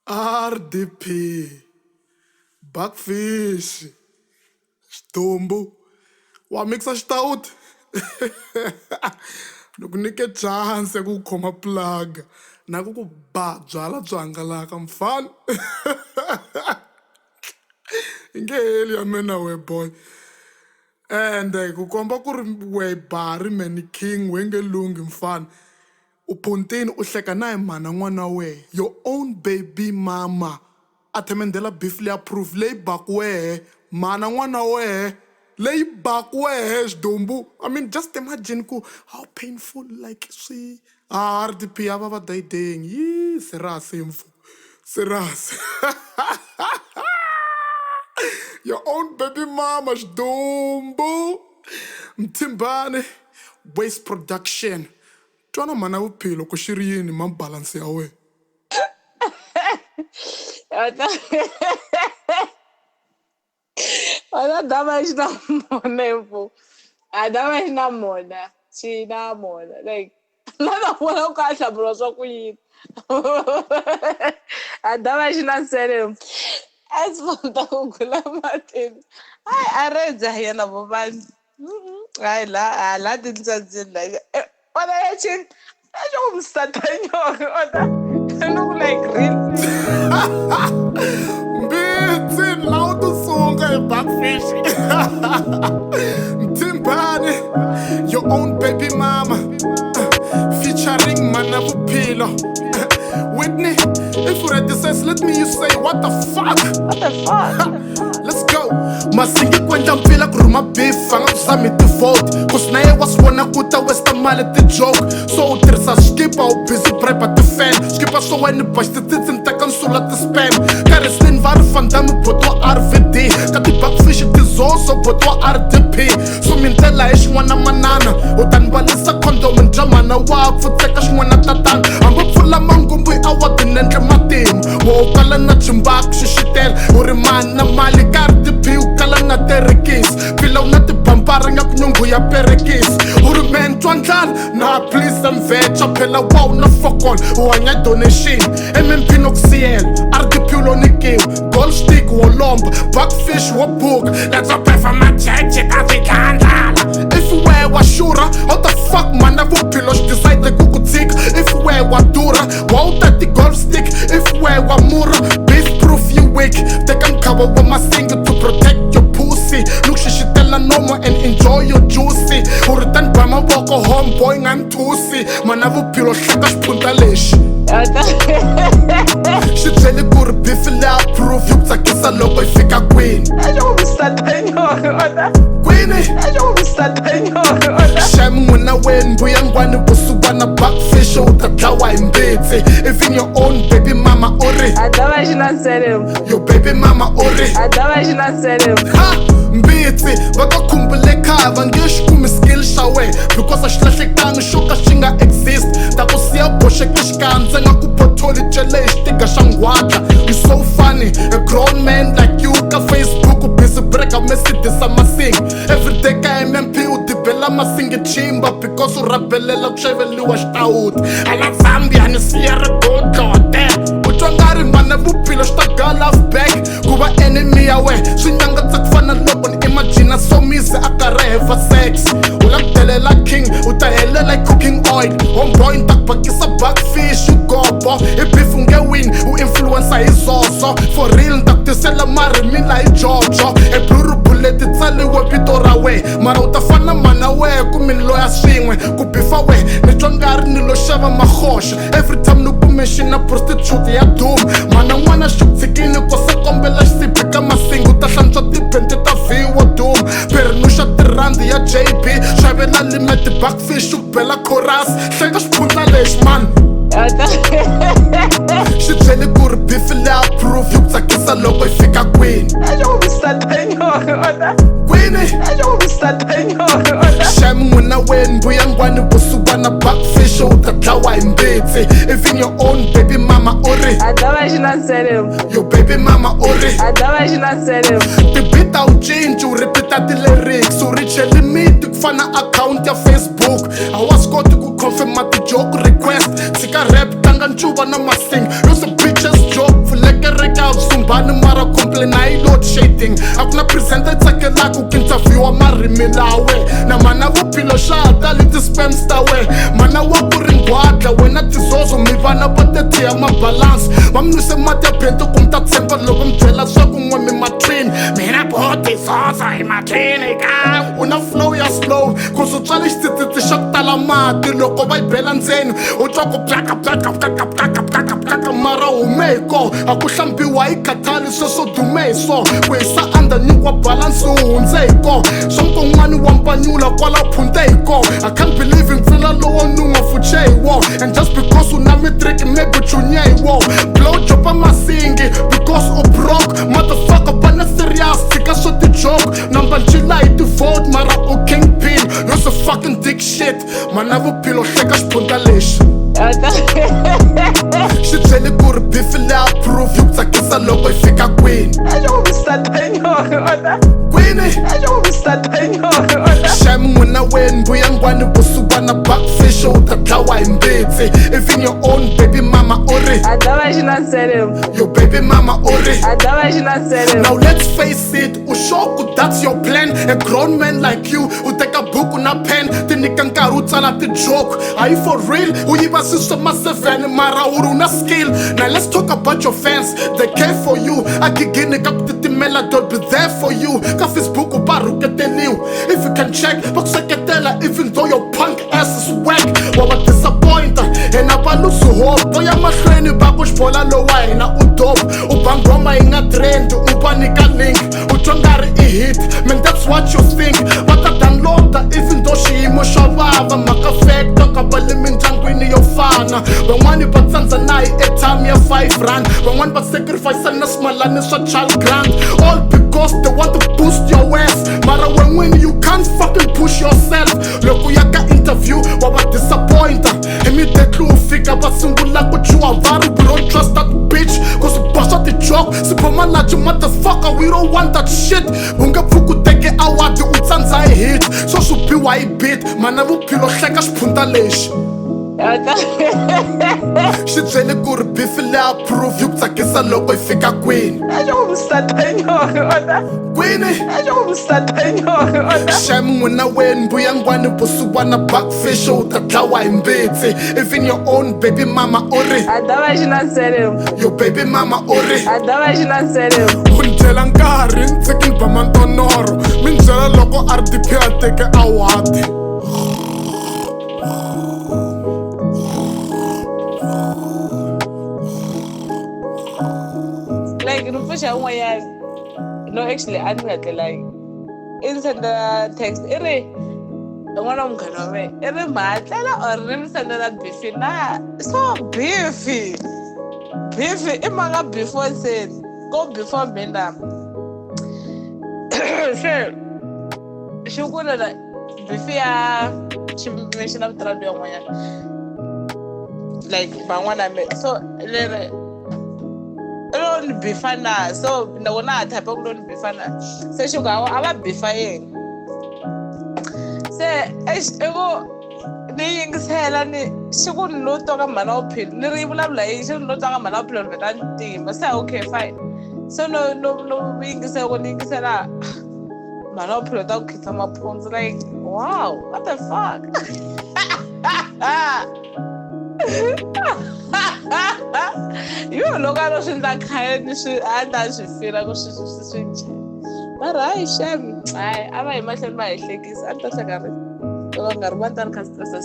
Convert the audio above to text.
RDP, Buckfish, Stumbu, wa mixa stout. Loko nike chance ku khoma plug na ku ba byala byo hangalaka mfana. Nge heli ya mina we boy. And ku komba ku ri we bari man king wenge lungi mfana. Uponteni uhleka na mana n'wana we your own baby mama athemendela beef le approve lay back we mana n'wana we lay back we Stumbu. I mean just imagine ku how painful like swi RDP ava va dating yi serious info serious. Your own baby mama Stumbu Mtimbane Waste Production. Twana mana vuphilo ku xi ri yini mabalance ya we. Olha, dá mais na mona, pô. Dá mais na mona. Sim, na mona. Like, lá na mona o caixa, bro, só com isso. Dá mais na sério. É sponta com gula matendo. Ai, arreza aí na bobagem. Ai, lá dentro da zina. Olha, eu tinha um satanho. Olha, eu não like real. Bitsin lauto songa e Buckfish. Mtimbane, your own baby mama. Featuring mana vuphilo. Whitney, if you read this, let me you say what the fuck? What the fuck? Let's go. Masingi kwenda mpila kuruma beef anga kusami to vote cause naye waswona kuta westa mali the joke so utirisa skipa u busy prep at the fan skipa so when bash the tits and takan sula the spam Kareslin var fandam botwa RVD kati Buckfish tizoso botwa RDP so mintela ish wana manana utan balisa condom and jamana wa futseka shwana tatan amba pfula mangumbu awadin and matim wo kala na chimbak shishitel uri mana mali RDP ukala na terekis Pilaw na ti pampara nga kunyungu ya perekis Uri men twandlal na please them vecha Pela wow na fuck all uwanya donation MMP noxiel RDP ulonikim Gold stick wolomba Buckfish wo book Let's up for my church kavikandala If you wear washura how the fuck man na vupilosh decide kukutik If you wear wadura wow tati gold stick If you wear wamura beef proof you weak They can cover with my single to protect your pussy Look shishitela normal and enjoy your juicy Uritan by my boko homeboy ngantusi Mana vuphilo hlaka xiphunta lexi Xi byele ku ri beef la proof yo tsakisa loko yi fika kwini Kwini Shame n'wina weni mbuyangwani vusuwana Buckfish u ta dlawa hi mbitsi Even your own baby mama uri Your baby mama uri Ha! Mbitsi va ka khumbule kaya va nge xi kumi skill xa we Because a xi lahlekangi xo ka xi nga exist Ta ku siya boxeke xikandza nga ku potholi cele hi xitiga xa nghwatla You so funny, a grown man like you ka Facebook u busy break a Mercedes a masing Everyday ka MMP u dibela masingi chimba Because u rabelela ku xaveliwa xitawuti Hala Zambia ni siya rigodlote U twa nga ri mana vuphilo xi ta ga love back Ku va enemy ya we swi nyangatsa ku fana loko ni imagine somise a karhi heva sex U la ku delela king u ta helela cooking oil Homeboy ni ta ku bakisa Buckfish u gobo I beef u nge win u influencer hi zozo For real ni ta ku tisela marimila hi jojo E blue bullet ti tsaliwe vito ra we Mara u ta fana mana we ku mi ni loya swin'we Ku bifa we ni twa nga ri ni lo xava mahoxa Every time ni ku mention prostitute ya doom Mana n'wana xi ku tshikini ko se kombela xisibi ka masingu Ta hlantswa tibente ta viwo doom Perinuxa tirandi ya JB Xavela limit Buckfish u bela chorus Hleka xiphundla lexi man Xi byele ku ri beef la proof yo ku tsakisa loko yi fika kwini Kwini Shame n'wina weni mbuyangwani vusuwana Buckfish u ta dlawa hi mbitsi Even your own baby mama uri Your baby mama uri Tibita u cinci u repeat ti lyrics u riche limit ku fana account ya Facebook A wa swi koti ku confirm ti joke request Tshika rap tanga tlanga ncuva na masing yose bitches joke fulekereka vusumbani mara complain a yi load shading a ku na presenter tsakelaka ku interviewa marimi lawe na mana vuphilo xa ha tali ti-spams ta we mana wa ku ringwadla wena tizozo mi vana va tetiya mabalance va mi nwise mati ya bento ku mi ta tshemba loko mi byela swa ku n'we mi matlini mina boho tizozo hi matlini ka u na flow ya slow ku swi tswale xitsitsitsi xa ku tala mati loko va yi bela ndzeni u twa ku plaka mara humeko a ku hlambiwa hi khatali sweswo dume hi swo ku hisa andanyikwa balansi wu hundze hi ko swa nkon'wani wa mpanyula kwala phunte hi ko I can't believe mpfila lowo nun'wa fuche hi wo and just because u na mitriki maybe chunye hi wo blow jopa masingi because u broke motherfucker bana serious tshika swo ti-joke namba ncila hi ti-vote mara u kingpin yose fucking dick shit mana vuphilo hleka xiphunta lexi xi byele ku ri bifi leya proof yi ku tsakisa loko yi fika kwini xa n'wina weni mbuyangwani vusuwana backfish u ta dlawa hi mbitsi even your own baby mama u ri your baby mama u ri now let's face it u sure ku that's your plan a grown man like you u teka buku na pen ti nyika nkarhi u tsala ti-joke are you for real u yiva swi swa ma-7 mara u ri u na skill now let's talk about your fans they care for you a gigini ka ku titimela don't be there for you ka Facebook va rhuketeliwa if you can check va ku seketela even though your punk ass is whack wa va disappointa hina va lusi hope ya mahlweni va ku xibola lowa hina u dope u ba ngoma yi nga trend u va nyika link u twa nga ri i hit man that's what you think va ta downloada even though xiyimo xa vava mhaka factor ka va le mindyangwini yo fana van'wani va tsandza na hi airtime ya 5 rand van'wani va sacrifice na swimalani swa child grant all because they want to boost your ass mara when you can't fucking push yourself loko ya ka interview wa va disappointa immediately u fika va sungula ku chuha va ri we don't trust that bitch cause u boxa ti-joke siphoma laji motherfucker we don't want that shit u nge pfuki u teke award u tsandza hi hit so swi biwa hi beat mana vuphilo hleka xiphunta lexi xi byele ku ri bifi leya proof yi ku tsakisa loko yi fika kwini xa n'wina weni mbuyangwani vusuwana backfish u ta dlawa hi mbitsi even your own baby mama u ri your baby mama u ri u ni byela nkarhi ntsiki ni ba mantonoro mi ni byela loko RDP a teke award like rupusha un'wanyani no actually a ni nga tlelangi i ni sendela text i ri n'wana wa munghana wa wena i ri matlela or ni mi sendela bifi na so bifi i manga before seni ko before mina se xi ku na bifi ya xi na vito ra loyi n'wanyana like van'wana so leri ni bifa na so loko na ha type ku lo ni bifa na se xi ku a va bifa yena se eku ni yingisela ni xi ku ni lo twa ka mhana wa philo ni ri vulavula yini xi ni lo twa ka mhana wa philo ni vheta ntima se okay fine so no yingisela ku ni yingisela mhana wa philo ta ku khitsa maphundzu like wow what the fuck yo loko a lo swi endla khale ni swi a ta swi fila ku swi njhani mara hayi shem hayi a va hi mahlweni va hi hlekisa a ni ta hleka ri loko nga ri va ta ni kha stressa